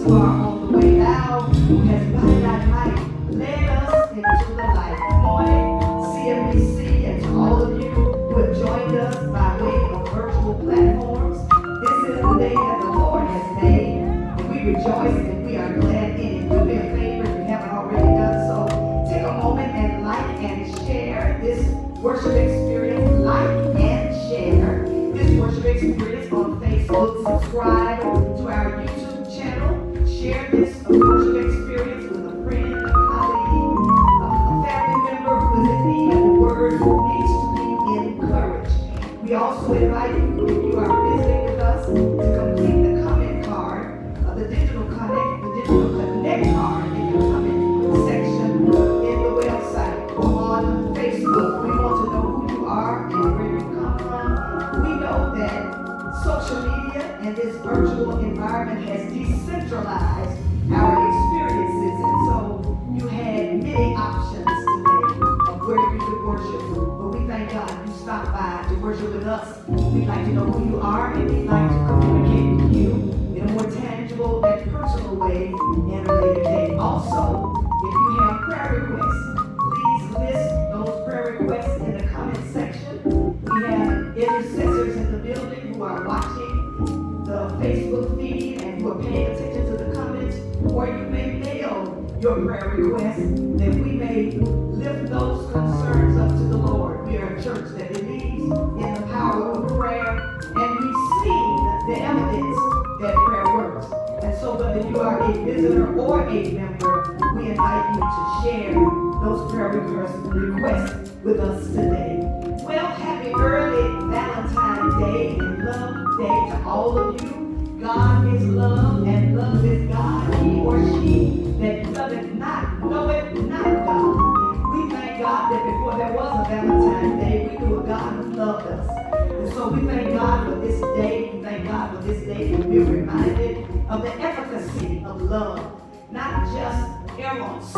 who are on the way now, who has by that might led us into the light. Good morning, CMBC, and to all of you who have joined us by way of virtual platforms. This is the day that the Lord has made, and we rejoice and we are glad in it. Do me a favor if you haven't already done so. Take a moment and like and share this worship experience. Like and share this worship experience on Facebook. Subscribe to our YouTube channel. Share this worship experience with a friend, a colleague, a family member who is in need of a word, who needs to be encouraged. We also invite you, if you are visiting with us, to complete the comment card, the digital connect card in the comment section in the website or on Facebook. We want to know who you are and where you come from. We know that social media and this virtual environment has decentralized our experiences, and so you had many options today of where you could worship. But we thank God you stopped by to worship with us. We'd like to know who you are, and we'd like to communicate with you in a more tangible and personal way in a later day. Also, if you have prayer requests, please list those prayer requests in the comment section. We have intercessors in the building who are watching the Facebook feed and who are paying attention to the comments, or you may mail your prayer requests that we may lift those concerns up to the Lord. We are a church that believes in the power of prayer, and we've seen the evidence that prayer works. And so whether you are a visitor or a member, we invite you to share those prayer requests with us today. Well, happy early Valentine's Day and Love Day to all of you. God is love, and love is God. He or she that loveth not, knoweth not God. We thank God that before there was a Valentine's Day, we knew a God who loved us. And so we thank God for this day. We thank God for this day that we're reminded of the efficacy of love. Not just eros,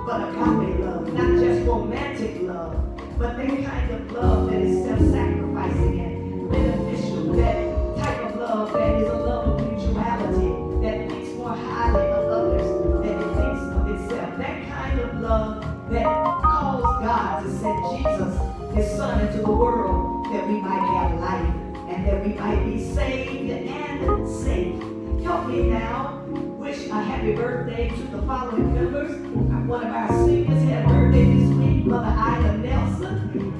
but agape love. Not just romantic love, but that kind of love that is self-sacrificing and beneficial. That type of love that is a love of mutuality, that thinks more highly of others than it thinks of itself. That kind of love that calls God to send Jesus, His Son, into the world that we might have life and that we might be saved and safe. Help me now wish a happy birthday to the following members. One of our seniors had a birthday this week, Mother Ida Nelson.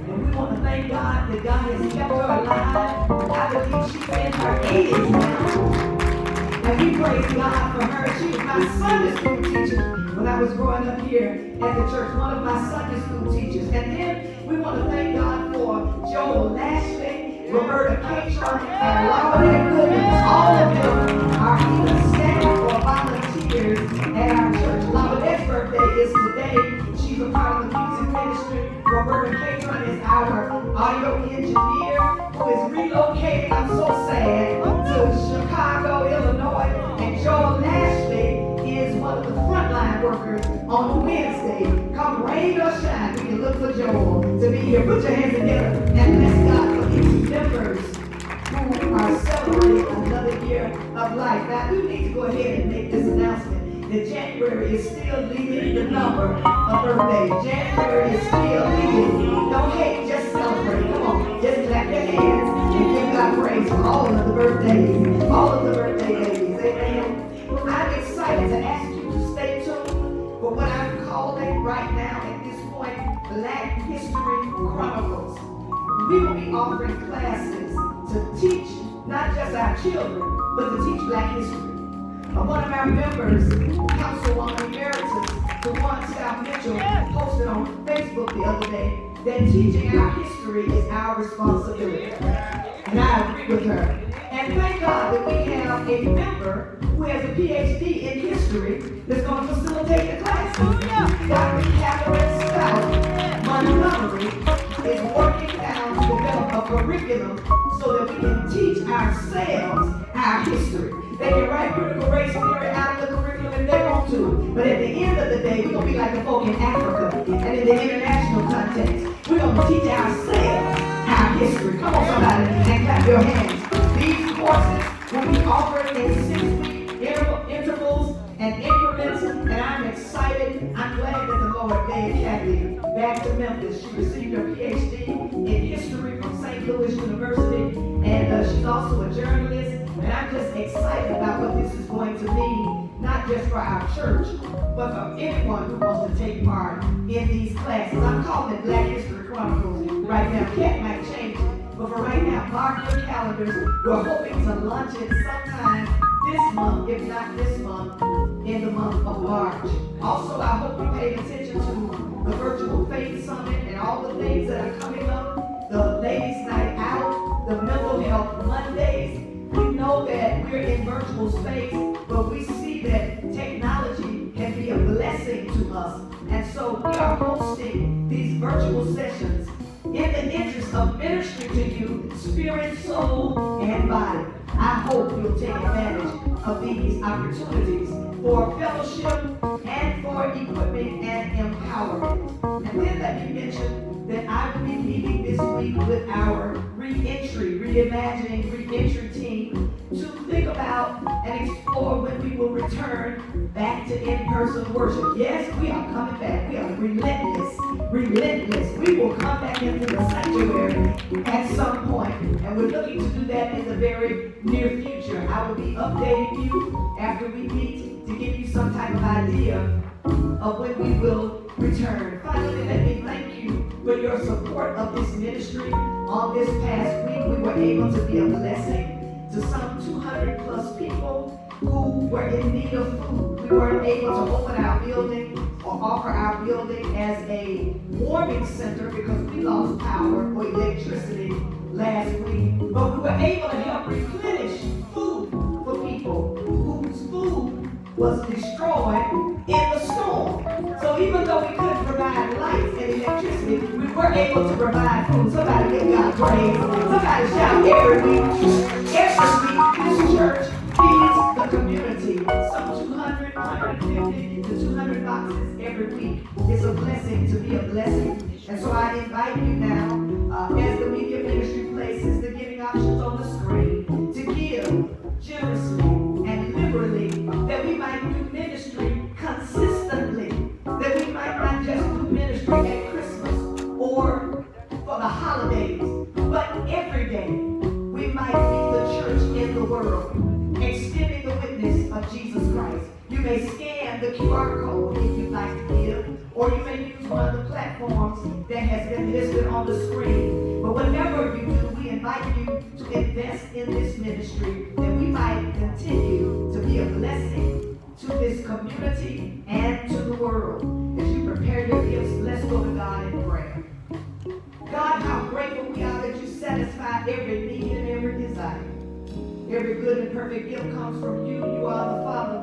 And we want to thank God that God has kept her alive. I believe she's in her 80s now. And we praise God for her. She was my Sunday school teacher when I was growing up here at the church, one of my Sunday school teachers. And then we want to thank God for Joel Lashley, Roberta Catron, and Robert Goodens. All of them are either staff or volunteers at our church. Laudette's birthday is today. She's a part of the music ministry. Roberta Catron is our audio engineer who is relocating, I'm so sad, to Chicago, Illinois. And Joel Lashley is one of the frontline workers on Wednesday. Come rain or shine, we can look for Joel to be here. Put your hands together and bless God for these members who are celebrating another year of life. Now, I do need to go ahead and make this announcement that January is still leading the number of birthdays. January is still leading. Don't hate, just celebrate. Come on, just clap your hands and give God praise for all of the birthdays, all of the birthday ladies. Amen. Well, I'm excited to ask you to stay tuned for what I'm calling right now at this point, Black History Chronicles. We will be offering classes to teach not just our children, but to teach Black history. One of our members, Councilwoman Emeritus, DeWan South Mitchell, posted on Facebook the other day that teaching our history is our responsibility. And I agree with her. And thank God that we have a member who has a PhD in history that's going to facilitate the classes. Dr. Catherine Stout Montgomery is working now to develop a curriculum so that we can teach ourselves our history. They can write critical race theory out of the curriculum if they want to. But at the end of the day, we're going to be like the folk in Africa and in the international context. We're going to teach ourselves our history. Come on, somebody, and clap your hands. These courses will be offered in 6-week intervals Memphis. She received her PhD in history from St. Louis University, and she's also a journalist. And I'm just excited about what this is going to mean, not just for our church, but for anyone who wants to take part in these classes. I'm calling it Black History Chronicles right now. Cat might change it, but for right now, mark your calendars. We're hoping to launch it sometime this month, if not this month, in the month of March. Also, I hope you paid attention to the Virtual Faith Summit and all the things that are coming up, the Ladies' Night Out, the Mental Health Mondays. We know that we're in virtual space, but we see that technology can be a blessing to us. And so we are hosting these virtual sessions in the interest of ministry to you, spirit, soul, and body. I hope you'll take advantage of these opportunities for fellowship and for equipping and empowerment. And then let me mention that I will be meeting this week with our reimagining reentry team to think about and explore when we will return back to in-person worship. Yes, we are coming back. We are relentless. We will come back into the sanctuary at some point, and we're looking to do that in the very near future. I will be updating you after we meet to give you some type of idea of when we will return. Finally, let me thank you for your support of this ministry. On this past week, we were able to be a blessing to some 200 plus people who were in need of food. We weren't able to open our building or offer our building as a warming center because we lost power or electricity last week, but we were able to help replenish food for people whose food was destroyed in the storm. So even though we couldn't provide lights and electricity, we were able to provide food. Somebody give God praise. Somebody shout every week. Every week, this church feeds the community. Some 200, 150 to 200 boxes every week. It's a blessing to be a blessing. And so I invite you now, as the media ministry places the giving options on the screen, to give generously and liberally, that we might do ministry consistently, that we might not just do ministry at Christmas or for the holidays, but every day we might be the church in the world, extending the witness of Jesus Christ. You may scan the QR code if you'd like to give, or you may use one of the platforms that has been listed on the screen. But whatever you do, we invite you to invest in this ministry, that we might continue to be a blessing to this community and to the world. As you prepare your gifts, let's go to God in prayer. God, how grateful we are that you satisfy every need and every desire. Every good and perfect gift comes from you. You are the Father.